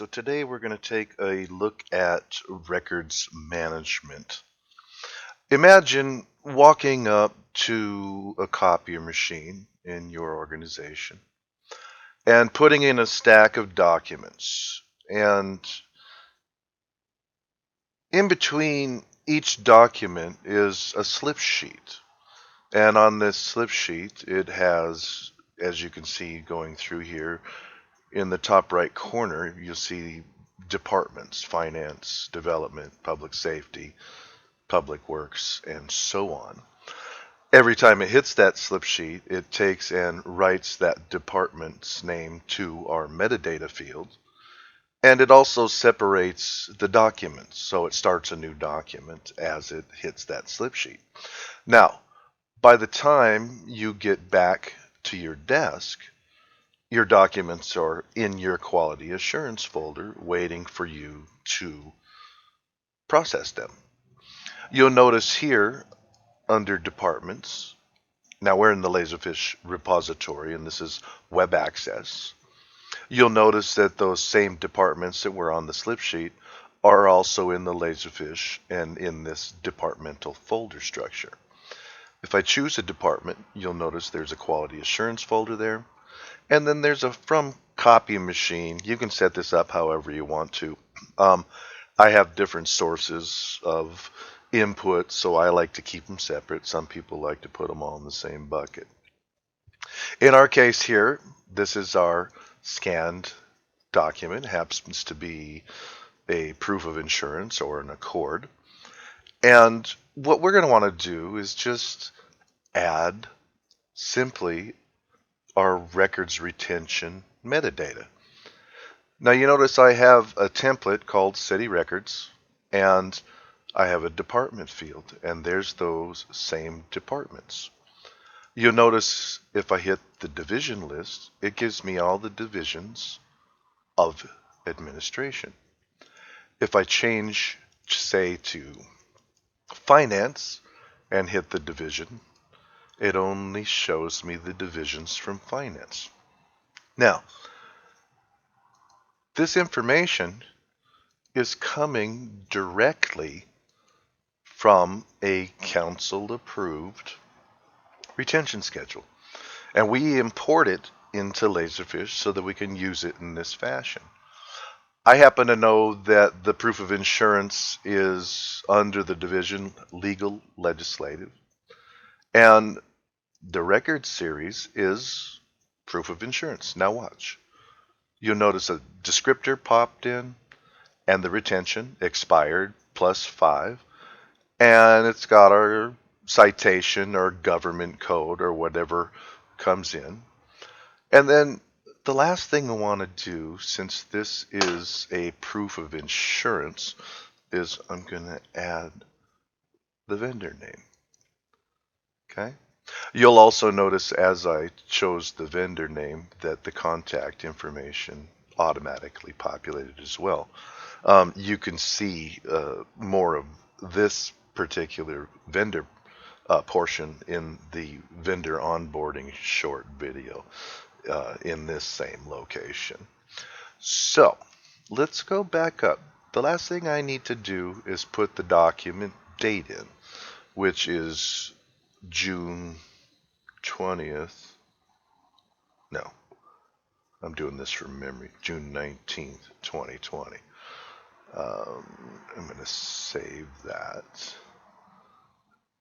So today we're going to take a look at records management. Imagine walking up to a copier machine in your organization and putting in a stack of documents. And in between each document is a slip sheet. And on this slip sheet, it has, as you can see going through here, in the top right corner, you'll see departments: finance, development, public safety, public works, and so on. Every time it hits that slip sheet, it takes and writes that department's name to our metadata field. And it also separates the documents, so it starts a new document as it hits that slip sheet. Now, by the time you get back to your desk, your documents are in your quality assurance folder waiting for you to process them. You'll notice here under departments, now we're in the Laserfiche repository and this is web access. You'll notice that those same departments that were on the slip sheet are also in the Laserfiche and in this departmental folder structure. If I choose a department, you'll notice there's a quality assurance folder there. And then there's a from copy machine. You can set this up however you want to. I have different sources of input, so I like to keep them separate. Some people like to put them all in the same bucket. In our case here, this is our scanned document. It happens to be a proof of insurance or an accord. And what we're going to want to do is just add simply our records retention metadata. Now you notice I have a template called city records and I have a department field, and there's those same departments. You'll notice if I hit the division list, it gives me all the divisions of administration. If I change, say, to finance and hit the division, it only shows me the divisions from finance. Now, this information is coming directly from a council-approved retention schedule. And we import it into Laserfiche so that we can use it in this fashion. I happen to know that the proof of insurance is under the division legal legislative. And the record series is proof of insurance. Now watch. You'll notice a descriptor popped in and the retention expired +5. And it's got our citation or government code or whatever comes in. And then the last thing I want to do, since this is a proof of insurance, is I'm going to add the vendor name. Okay? You'll also notice as I chose the vendor name that the contact information automatically populated as well. You can see more of this particular vendor portion in the vendor onboarding short video in this same location. So let's go back up. The last thing I need to do is put the document date in, which is June 20th. No, I'm doing this from memory. June 19th, 2020. I'm going to save that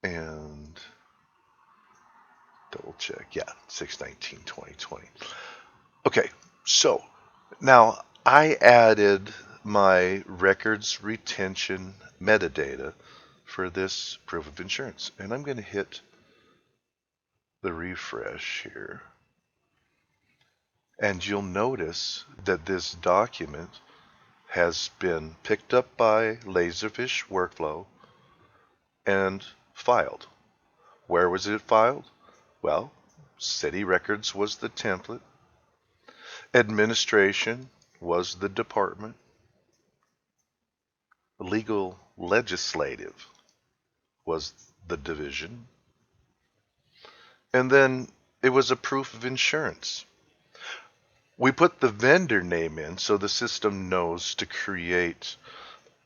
and double check. Yeah, 6/19/2020. Okay, so now I added my records retention metadata for this proof of insurance, and I'm going to hit the refresh here. And you'll notice that this document has been picked up by Laserfiche workflow and filed. Where was it filed? Well, city records was the template. Administration was the department. Legal legislative was the division. And then it was a proof of insurance. We put the vendor name in so the system knows to create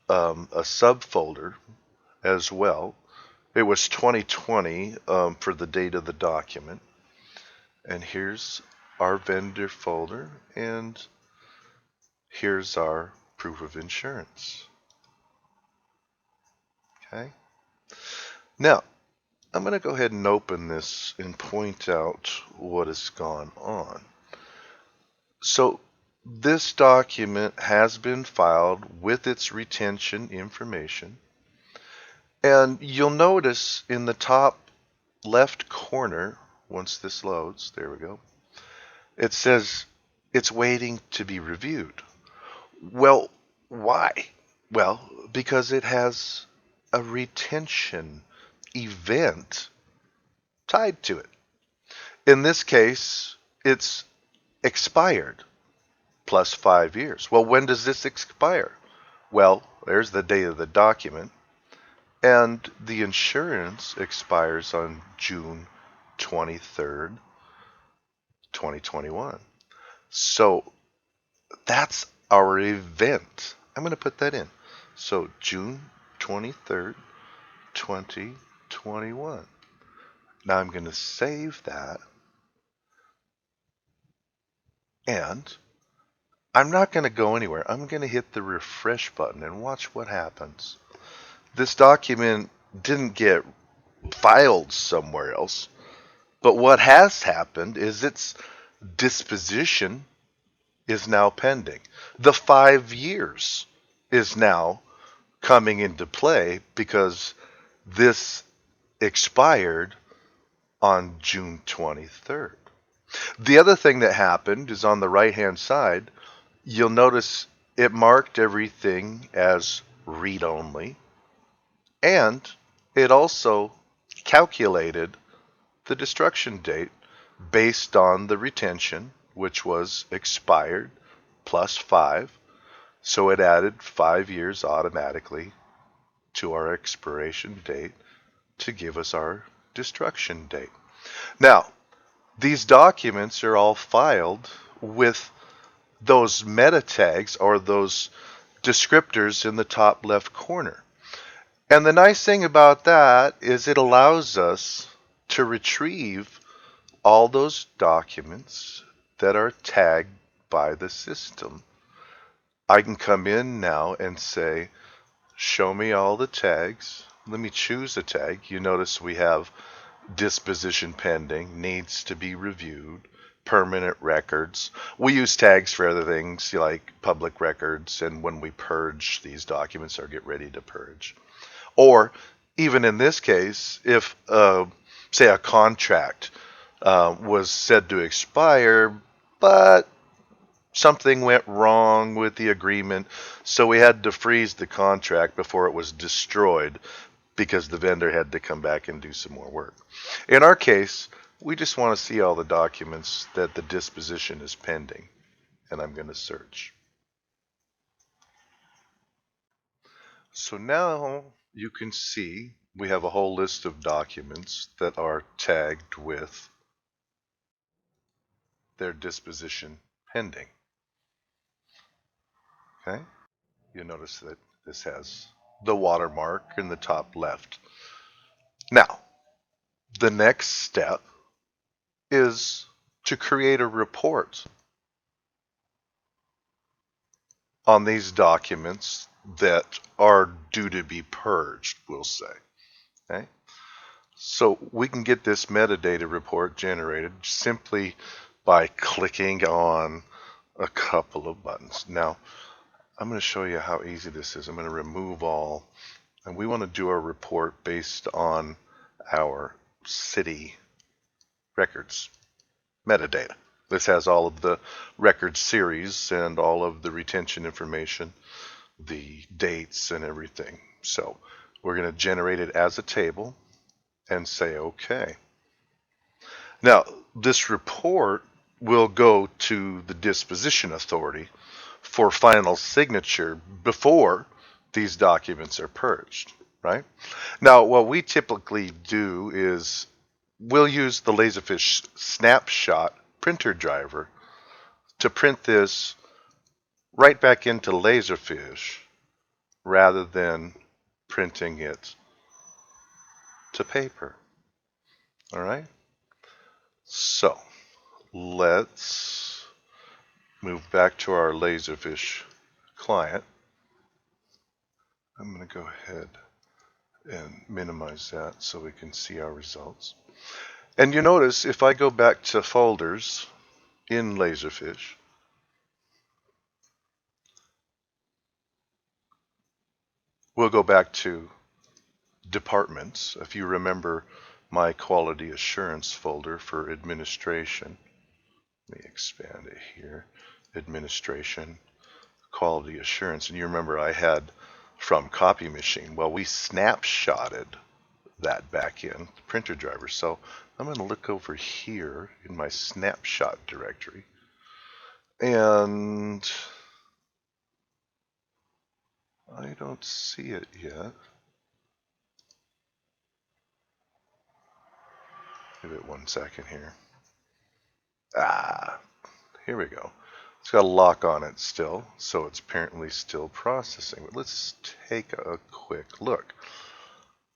a subfolder as well. It was 2020 for the date of the document. And here's our vendor folder, and here's our proof of insurance. Okay. Now, I'm going to go ahead and open this and point out what has gone on. So this document has been filed with its retention information. And you'll notice in the top left corner, once this loads, there we go, it says it's waiting to be reviewed. Well, why? Well, because it has a retention event tied to it. In this case, it's expired plus 5 years. Well, when does this expire? Well, there's the date of the document, and the insurance expires on June 23rd, 2021. So that's our event. I'm going to put that in. So June 23rd, 2021. Now I'm going to save that. And I'm not going to go anywhere. I'm going to hit the refresh button and watch what happens. This document didn't get filed somewhere else. But what has happened is its disposition is now pending. The 5 years is now coming into play because this expired on June 23rd. The other thing that happened is on the right-hand side, you'll notice it marked everything as read-only, and it also calculated the destruction date based on the retention, which was expired plus 5. So it added 5 years automatically to our expiration date to give us our destruction date. Now, these documents are all filed with those meta tags or those descriptors in the top left corner. And the nice thing about that is it allows us to retrieve all those documents that are tagged by the system. I can come in now and say, show me all the tags. Let me choose a tag. You notice we have disposition pending, needs to be reviewed, permanent records. We use tags for other things like public records and when we purge these documents or get ready to purge. Or even in this case, if say a contract was said to expire, but something went wrong with the agreement, so we had to freeze the contract before it was destroyed because the vendor had to come back and do some more work. In our case, we just want to see all the documents that the disposition is pending, and I'm going to search. So now you can see we have a whole list of documents that are tagged with their disposition pending. Okay? You notice that this has the watermark in the top left. Now, the next step is to create a report on these documents that are due to be purged, we'll say. Okay? So we can get this metadata report generated simply by clicking on a couple of buttons. Now, I'm going to show you how easy this is. I'm going to remove all, and we want to do a report based on our city records metadata. This has all of the record series and all of the retention information, the dates and everything. So we're going to generate it as a table and say OK. Now, this report will go to the disposition authority for final signature before these documents are purged, right? Now, what we typically do is we'll use the Laserfiche snapshot printer driver to print this right back into Laserfiche rather than printing it to paper. All right? So let's move back to our Laserfiche client. I'm going to go ahead and minimize that so we can see our results. And you notice if I go back to folders in Laserfiche, we'll go back to departments. If you remember my quality assurance folder for administration, let me expand it here, administration, quality assurance. And you remember I had from copy machine. Well, we snapshotted that back in the printer driver. So I'm going to look over here in my snapshot directory, and I don't see it yet. Give it 1 second here. Here we go. It's got a lock on it still, so it's apparently still processing. But let's take a quick look.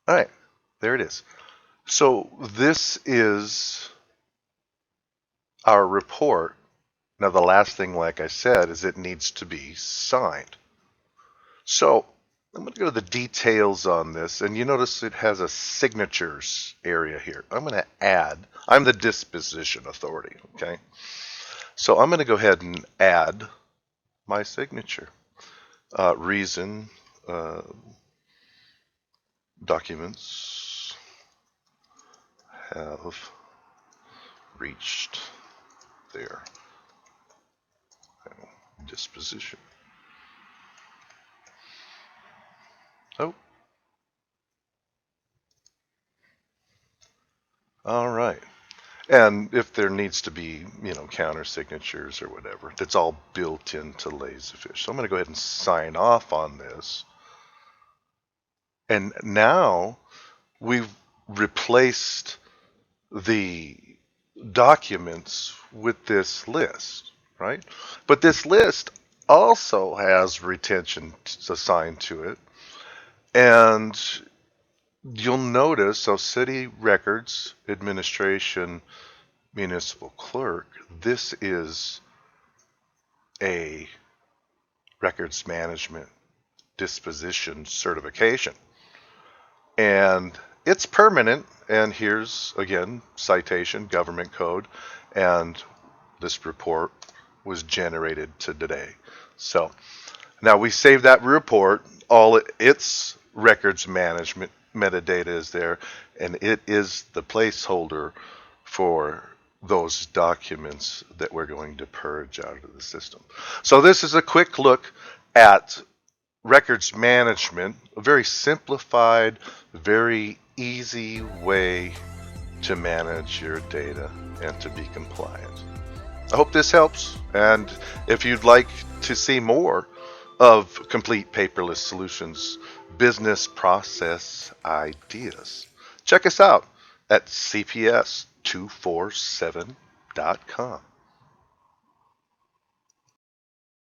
All right, there it is. So this is our report. Now the last thing, like I said, is it needs to be signed. So I'm going to go to the details on this, and you notice it has a signatures area here. I'm going to add, I'm the disposition authority, okay? So I'm going to go ahead and add my signature. Reason, documents have reached their disposition. Oh. All right. And if there needs to be, counter signatures or whatever, that's all built into Laserfiche. So I'm going to go ahead and sign off on this. And now we've replaced the documents with this list, right? But this list also has retention assigned to it. And you'll notice, so city records, administration, municipal clerk, this is a records management disposition certification. And it's permanent, and here's, again, citation, government code, and this report was generated today. So now we save that report, all its records management metadata is there, and it is the placeholder for those documents that we're going to purge out of the system. So this is a quick look at records management, a very simplified, very easy way to manage your data and to be compliant. I hope this helps, and if you'd like to see more of complete paperless solutions, business process ideas, check us out at CPS247.com.